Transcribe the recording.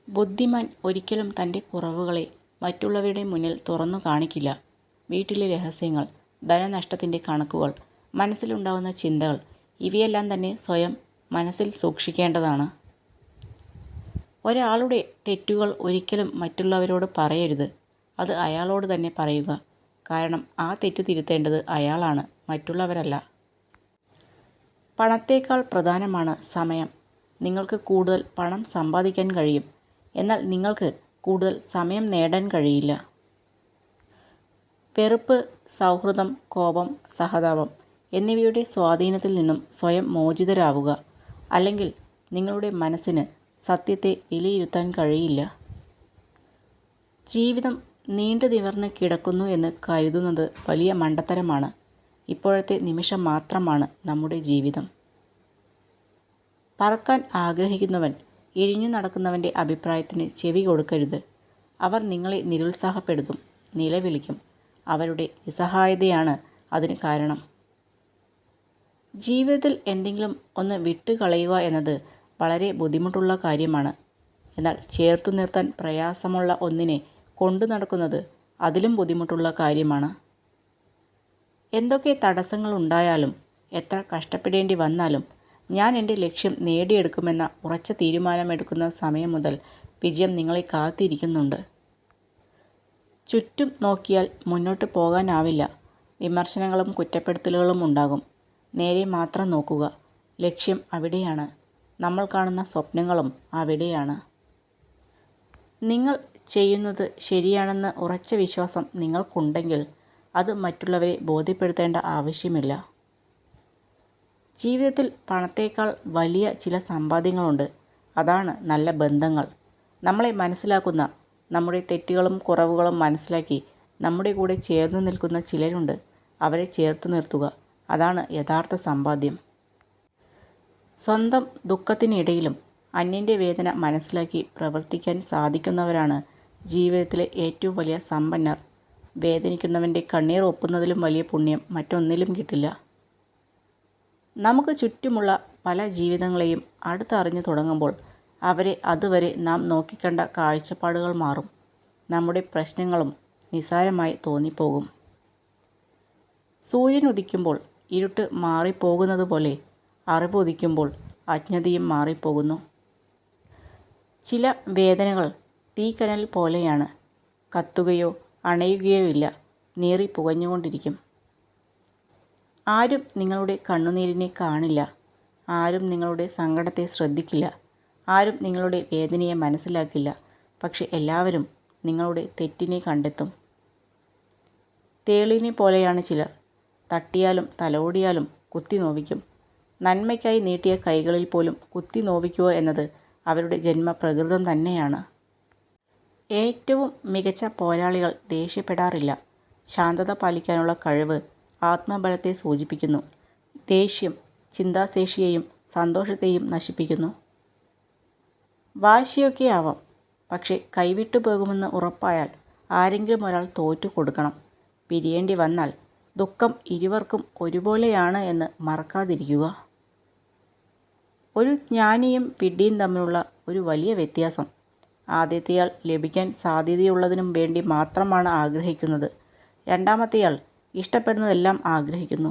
ബുദ്ധിമാൻ ഒരിക്കലും തൻ്റെ കുറവുകളെ മറ്റുള്ളവരുടെ മുന്നിൽ തുറന്നു കാണിക്കില്ല. വീട്ടിലെ രഹസ്യങ്ങൾ, ധനനഷ്ടത്തിൻ്റെ കണക്കുകൾ, മനസ്സിലുണ്ടാവുന്ന ചിന്തകൾ ഇവയെല്ലാം തന്നെ സ്വയം മനസ്സിൽ സൂക്ഷിക്കേണ്ടതാണ്. ഒരാളുടെ തെറ്റുകൾ ഒരിക്കലും മറ്റുള്ളവരോട് പറയരുത്. അത് അയാളോട് തന്നെ പറയുക. കാരണം ആ തെറ്റു തിരുത്തേണ്ടത് അയാളാണ്, മറ്റുള്ളവരല്ല. പണത്തേക്കാൾ പ്രധാനമാണ് സമയം. നിങ്ങൾക്ക് കൂടുതൽ പണം സമ്പാദിക്കാൻ കഴിയും, എന്നാൽ നിങ്ങൾക്ക് കൂടുതൽ സമയം നേടാൻ കഴിയില്ല. വെറുപ്പ്, സൗഹൃദം, കോപം, സഹതാപം എന്നിവയുടെ സ്വാധീനത്തിൽ നിന്നും സ്വയം മോചിതരാവുക. അല്ലെങ്കിൽ നിങ്ങളുടെ മനസ്സിന് സത്യത്തെ വിലയിരുത്താൻ കഴിയില്ല. ജീവിതം നീണ്ടു നിവർന്ന് കിടക്കുന്നു എന്ന് കരുതുന്നത് വലിയ മണ്ടത്തരമാണ്. ഇപ്പോഴത്തെ നിമിഷം മാത്രമാണ് നമ്മുടെ ജീവിതം. പറക്കാൻ ആഗ്രഹിക്കുന്നവൻ ഇഴിഞ്ഞു നടക്കുന്നവൻ്റെ അഭിപ്രായത്തിന് ചെവി കൊടുക്കരുത്. അവർ നിങ്ങളെ നിരുത്സാഹപ്പെടുത്തും, നിലവിളിക്കും. അവരുടെ നിസ്സഹായതയാണ് അതിന് കാരണം. ജീവിതത്തിൽ എന്തെങ്കിലും ഒന്ന് വിട്ടുകളയുക എന്നത് വളരെ ബുദ്ധിമുട്ടുള്ള കാര്യമാണ്. എന്നാൽ ചേർത്തു നിർത്താൻ പ്രയാസമുള്ള ഒന്നിനെ കൊണ്ടു നടക്കുന്നത് അതിലും ബുദ്ധിമുട്ടുള്ള കാര്യമാണ്. എന്തൊക്കെ തടസ്സങ്ങളുണ്ടായാലും എത്ര കഷ്ടപ്പെടേണ്ടി വന്നാലും ഞാൻ എൻ്റെ ലക്ഷ്യം നേടിയെടുക്കുമെന്ന ഉറച്ച തീരുമാനമെടുക്കുന്ന സമയം മുതൽ വിജയം നിങ്ങളെ കാത്തിരിക്കുന്നുണ്ട്. ചുറ്റും നോക്കിയാൽ മുന്നോട്ട് പോകാനാവില്ല. വിമർശനങ്ങളും കുറ്റപ്പെടുത്തലുകളും ഉണ്ടാകും. നേരെ മാത്രം നോക്കുക. ലക്ഷ്യം അവിടെയാണ്. നമ്മൾ കാണുന്ന സ്വപ്നങ്ങളും അവിടെയാണ്. നിങ്ങൾ ചെയ്യുന്നത് ശരിയാണെന്ന് ഉറച്ച വിശ്വാസം നിങ്ങൾക്കുണ്ടെങ്കിൽ അത് മറ്റുള്ളവരെ ബോധ്യപ്പെടുത്തേണ്ട ആവശ്യമില്ല. ജീവിതത്തിൽ പണത്തേക്കാൾ വലിയ ചില സമ്പാദ്യങ്ങളുണ്ട്. അതാണ് നല്ല ബന്ധങ്ങൾ. നമ്മളെ മനസ്സിലാക്കുന്ന, നമ്മുടെ തെറ്റുകളും കുറവുകളും മനസ്സിലാക്കി നമ്മുടെ കൂടെ ചേർന്ന് നിൽക്കുന്ന ചിലരുണ്ട്. അവരെ ചേർത്ത് നിർത്തുക. അതാണ് യഥാർത്ഥ സമ്പാദ്യം. സ്വന്തം ദുഃഖത്തിനിടയിലും അന്യൻ്റെ വേദന മനസ്സിലാക്കി പ്രവർത്തിക്കാൻ സാധിക്കുന്നവരാണ് ജീവിതത്തിലെ ഏറ്റവും വലിയ സമ്പന്നർ. വേദനിക്കുന്നവൻ്റെ കണ്ണീർ ഒപ്പുന്നതിലും വലിയ പുണ്യം മറ്റൊന്നിലും കിട്ടില്ല. നമുക്ക് ചുറ്റുമുള്ള പല ജീവിതങ്ങളെയും അടുത്തറിഞ്ഞു തുടങ്ങുമ്പോൾ അവരെ അതുവരെ നാം നോക്കിക്കണ്ട കാഴ്ചപ്പാടുകൾ മാറും. നമ്മുടെ പ്രശ്നങ്ങളും നിസ്സാരമായി തോന്നിപ്പോകും. സൂര്യൻ ഉദിക്കുമ്പോൾ ഇരുട്ട് മാറിപ്പോകുന്നത് പോലെ അറിവ് ഉദിക്കുമ്പോൾ അജ്ഞതയും മാറിപ്പോകുന്നു. ചില വേദനകൾ തീക്കനൽ പോലെയാണ്. കത്തുകയോ അണയുകയോ ഇല്ല, നീറി പുകഞ്ഞുകൊണ്ടിരിക്കും. ആരും നിങ്ങളുടെ കണ്ണുനീരിനെ കാണില്ല. ആരും നിങ്ങളുടെ സങ്കടത്തെ ശ്രദ്ധിക്കില്ല. ആരും നിങ്ങളുടെ വേദനയെ മനസ്സിലാക്കില്ല. പക്ഷെ എല്ലാവരും നിങ്ങളുടെ തെറ്റിനെ കണ്ടെത്തും. തേളിനെ പോലെയാണ് ചിലർ. തട്ടിയാലും തലോടിയാലും കുത്തി നോവിക്കും. നന്മയ്ക്കായി നീട്ടിയ കൈകളിൽ പോലും കുത്തി നോവിക്കുക എന്നത് അവരുടെ ജന്മപ്രകൃതം തന്നെയാണ്. ഏറ്റവും മികച്ച പോരാളികൾ ദേഷ്യപ്പെടാറില്ല. ശാന്തത പാലിക്കാനുള്ള കഴിവ് ആത്മബലത്തെ സൂചിപ്പിക്കുന്നു. ദേഷ്യം ചിന്താശേഷിയെയും സന്തോഷത്തെയും നശിപ്പിക്കുന്നു. വാശിയൊക്കെ ആവാം, പക്ഷേ കൈവിട്ടു പോകുമെന്ന് ഉറപ്പായാൽ ആരെങ്കിലും ഒരാൾ തോറ്റു കൊടുക്കണം. പിരിയേണ്ടി വന്നാൽ ദുഃഖം ഇരുവർക്കും ഒരുപോലെയാണ് എന്ന് മറക്കാതിരിക്കുക. ഒരു ജ്ഞാനിയും വിഡ്ഢിയും തമ്മിലുള്ള ഒരു വലിയ വ്യത്യാസം, ആദ്യത്തെയാൾ ലഭിക്കാൻ സാധ്യതയുള്ളതിനും വേണ്ടി മാത്രമാണ് ആഗ്രഹിക്കുന്നത്. രണ്ടാമത്തെയാൾ ഇഷ്ടപ്പെടുന്നതെല്ലാം ആഗ്രഹിക്കുന്നു.